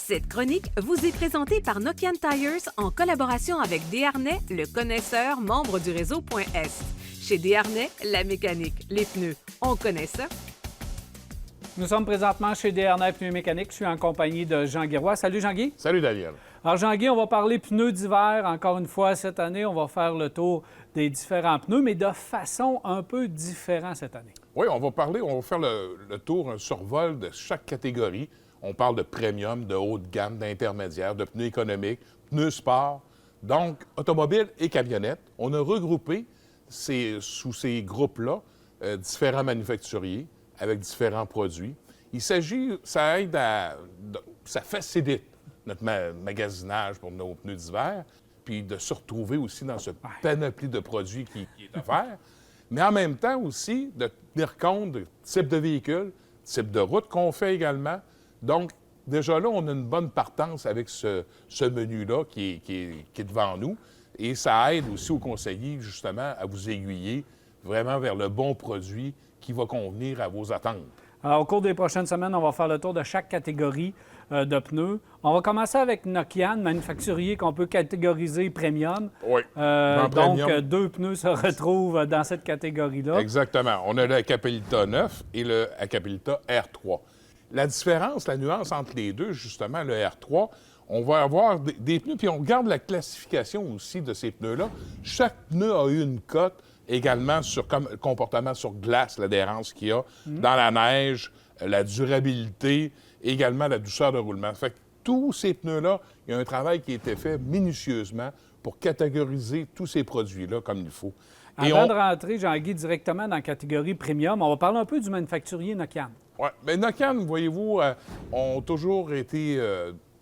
Cette chronique vous est présentée par Nokian Tires en collaboration avec Desharnais, le connaisseur membre du réseau Point Est. Chez Desharnais, la mécanique, les pneus, on connaît ça. Nous sommes présentement chez Desharnais Pneus Mécaniques. Je suis en compagnie de Jean Guiroy. Salut Jean-Guy. Salut Daniel. Alors Jean-Guy, on va parler pneus d'hiver. Encore une fois, cette année, on va faire le tour des différents pneus, mais de façon un peu différente cette année. Oui, on va faire le tour, un survol de chaque catégorie. On parle de premium, de haut de gamme, d'intermédiaire, de pneus économiques, pneus sport, donc automobile et camionnette. On a regroupé sous ces groupes-là différents manufacturiers avec différents produits. Ça facilite notre magasinage pour nos pneus d'hiver, puis de se retrouver aussi dans ce panoplie de produits qui est offert, mais en même temps aussi de tenir compte du type de véhicule, type de route qu'on fait également. Donc, déjà là, on a une bonne partance avec ce menu-là qui est devant nous. Et ça aide aussi aux conseillers, justement, à vous aiguiller vraiment vers le bon produit qui va convenir à vos attentes. Alors, au cours des prochaines semaines, on va faire le tour de chaque catégorie de pneus. On va commencer avec Nokian, manufacturier qu'on peut catégoriser premium. Oui. Donc, deux pneus se retrouvent dans cette catégorie-là. Exactement. On a le Hakkapeliitta 9 et le Hakkapeliitta R3. La différence, la nuance entre les deux, justement, le R3, on va avoir des pneus, puis on regarde la classification aussi de ces pneus-là. Chaque pneu a eu une cote également sur comme comportement sur glace, l'adhérence qu'il y a, dans la neige, la durabilité, également la douceur de roulement. Fait que tous ces pneus-là, il y a un travail qui a été fait minutieusement pour catégoriser tous ces produits-là comme il faut. Avant de rentrer, Jean-Guy, directement dans la catégorie premium, on va parler un peu du manufacturier Nokian. Oui, mais Nokian, voyez-vous, ont toujours été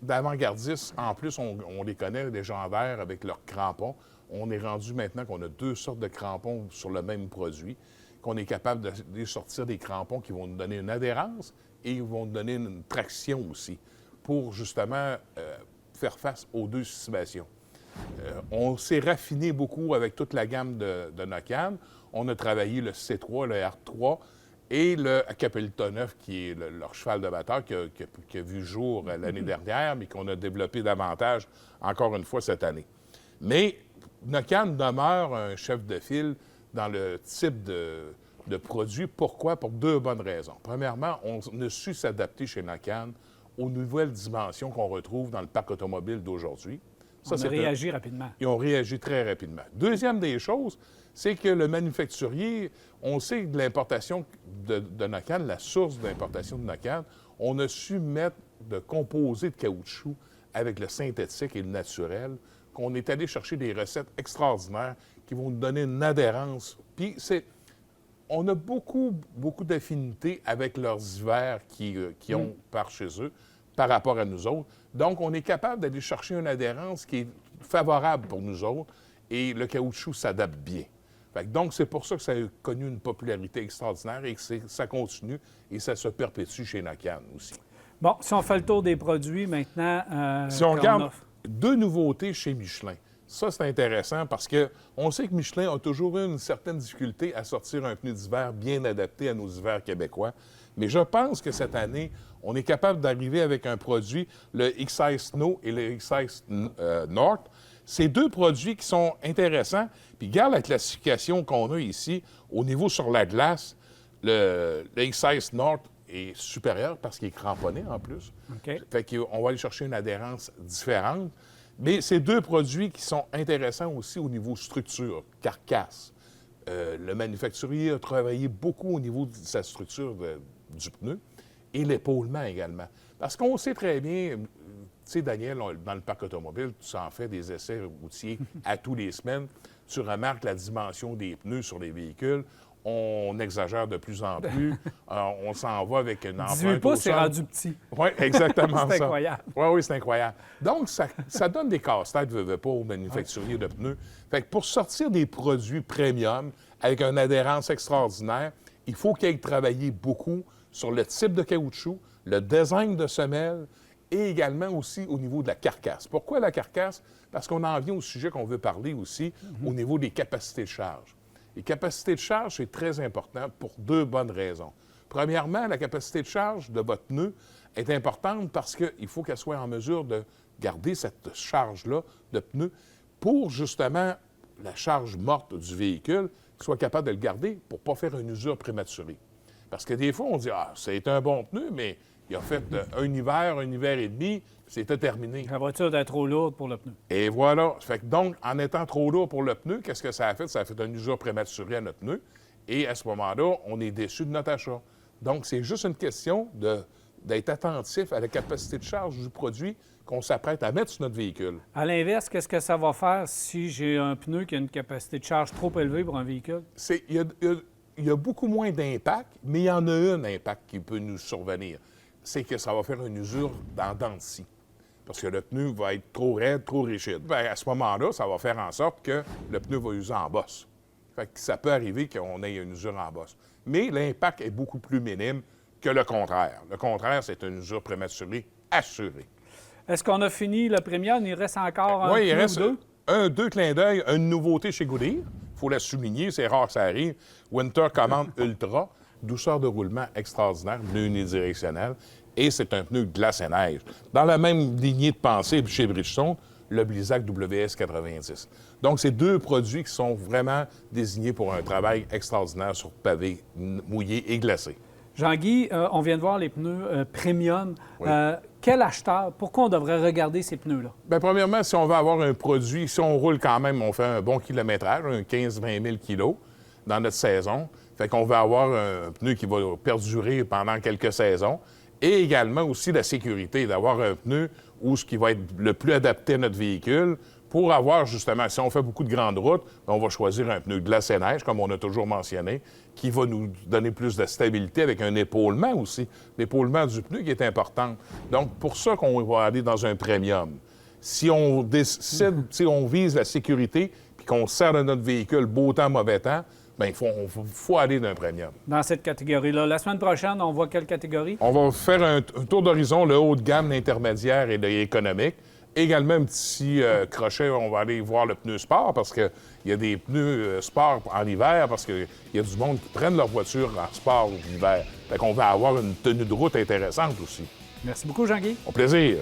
d'avant-gardistes. En plus, on les connaît, les légendaires, avec leurs crampons. On est rendu maintenant qu'on a deux sortes de crampons sur le même produit, qu'on est capable de sortir des crampons qui vont nous donner une adhérence et ils vont nous donner une traction aussi pour justement faire face aux deux situations. On s'est raffiné beaucoup avec toute la gamme de Nokian. On a travaillé le C3, le R3 et le Hakkapeliitta 9, qui est leur cheval de bataille qui a vu jour l'année dernière, mais qu'on a développé davantage, encore une fois, cette année. Mais Nokian demeure un chef de file dans le type de produit. Pourquoi? Pour deux bonnes raisons. Premièrement, on a su s'adapter chez Nokian aux nouvelles dimensions qu'on retrouve dans le parc automobile d'aujourd'hui. On a réagi rapidement. Ils ont réagi très rapidement. Deuxième des choses, c'est que le manufacturier, on sait que de l'importation de Nokian, la source d'importation de Nokian, on a su mettre de composés de caoutchouc avec le synthétique et le naturel, qu'on est allé chercher des recettes extraordinaires qui vont nous donner une adhérence. Puis on a beaucoup d'affinités avec leurs hivers qui ont par chez eux par rapport à nous autres. Donc, on est capable d'aller chercher une adhérence qui est favorable pour nous autres et le caoutchouc s'adapte bien. Donc, c'est pour ça que ça a connu une popularité extraordinaire et que ça continue et ça se perpétue chez Nokian aussi. Bon, si on fait le tour des produits maintenant... si on regarde deux nouveautés chez Michelin, ça, c'est intéressant parce qu'on sait que Michelin a toujours eu une certaine difficulté à sortir un pneu d'hiver bien adapté à nos hivers québécois. Mais je pense que cette année, on est capable d'arriver avec un produit, le XI Snow et le XI North. C'est deux produits qui sont intéressants. Puis, regarde la classification qu'on a ici au niveau sur la glace. Le XI North est supérieur parce qu'il est cramponné en plus. Okay. Fait qu'on va aller chercher une adhérence différente. Mais c'est deux produits qui sont intéressants aussi au niveau structure, carcasse. Le manufacturier a travaillé beaucoup au niveau de sa structure du pneu et l'épaulement également. Parce qu'on sait très bien, tu sais, Daniel, dans le parc automobile, tu en fais des essais routiers à tous les semaines. Tu remarques la dimension des pneus sur les véhicules. On exagère de plus en plus. On s'en va avec une empreinte 18 pouces, c'est rendu petit. Oui, exactement. C'est incroyable. Oui, c'est incroyable. Donc, ça donne des casse-têtes, veut pas, aux manufacturiers de pneus. Fait que pour sortir des produits premium avec une adhérence extraordinaire, il faut qu'ils aient travaillé beaucoup sur le type de caoutchouc, le design de semelle et également aussi au niveau de la carcasse. Pourquoi la carcasse? Parce qu'on en vient au sujet qu'on veut parler aussi au niveau des capacités de charge. Les capacités de charge, c'est très important pour deux bonnes raisons. Premièrement, la capacité de charge de votre pneu est importante parce qu'il faut qu'elle soit en mesure de garder cette charge-là de pneu pour, justement, la charge morte du véhicule, soit capable de le garder pour ne pas faire une usure prématurée. Parce que des fois, on dit « Ah, c'est un bon pneu, mais il a fait un hiver et demi, c'était terminé. » La voiture est trop lourde pour le pneu. Et voilà. Fait que donc, en étant trop lourd pour le pneu, qu'est-ce que ça a fait? Ça a fait une usure prématurée à notre pneu. Et à ce moment-là, on est déçu de notre achat. Donc, c'est juste une question d'être attentif à la capacité de charge du produit qu'on s'apprête à mettre sur notre véhicule. À l'inverse, qu'est-ce que ça va faire si j'ai un pneu qui a une capacité de charge trop élevée pour un véhicule? Il y a beaucoup moins d'impact, mais il y en a un impact qui peut nous survenir. C'est que ça va faire une usure dans dents de scie. Parce que le pneu va être trop raide, trop rigide. Bien, à ce moment-là, ça va faire en sorte que le pneu va user en bosse. Fait que ça peut arriver qu'on ait une usure en bosse. Mais l'impact est beaucoup plus minime que le contraire. Le contraire, c'est une usure prématurée assurée. Est-ce qu'on a fini le Premium? Il reste encore un oui, il pneu reste ou deux? deux clins d'œil, une nouveauté chez Goodyear. Il faut la souligner, c'est rare que ça arrive. Winter Command Ultra, douceur de roulement extraordinaire, pneu unidirectionnel, et c'est un pneu glace et neige. Dans la même lignée de pensée chez Bridgestone, le Blizzak WS90. Donc, c'est deux produits qui sont vraiment désignés pour un travail extraordinaire sur pavé mouillé et glacé. Jean-Guy, on vient de voir les pneus premium. Oui. Quel acheteur, pourquoi on devrait regarder ces pneus-là? Bien, premièrement, si on veut avoir un produit, si on roule quand même, on fait un bon kilométrage, un 15-20 000 kilos dans notre saison. Fait qu'on veut avoir un pneu qui va perdurer pendant quelques saisons. Et également aussi la sécurité, d'avoir un pneu où ce qui va être le plus adapté à notre véhicule pour avoir justement, si on fait beaucoup de grandes routes, on va choisir un pneu glace et neige, comme on a toujours mentionné, qui va nous donner plus de stabilité avec un épaulement aussi. L'épaulement du pneu qui est important. Donc, pour ça qu'on va aller dans un premium. Si on décide, si on vise la sécurité puis qu'on sert de notre véhicule beau temps, mauvais temps, bien, il faut aller d'un premium. Dans cette catégorie-là. La semaine prochaine, on voit quelle catégorie? On va faire un tour d'horizon, le haut de gamme, l'intermédiaire et l'économique. Également, un petit crochet, on va aller voir le pneu sport parce qu'il y a des pneus sport en hiver parce qu'il y a du monde qui prennent leur voiture en sport l'hiver. Fait qu'on va avoir une tenue de route intéressante aussi. Merci beaucoup, Jean-Guy. Au plaisir.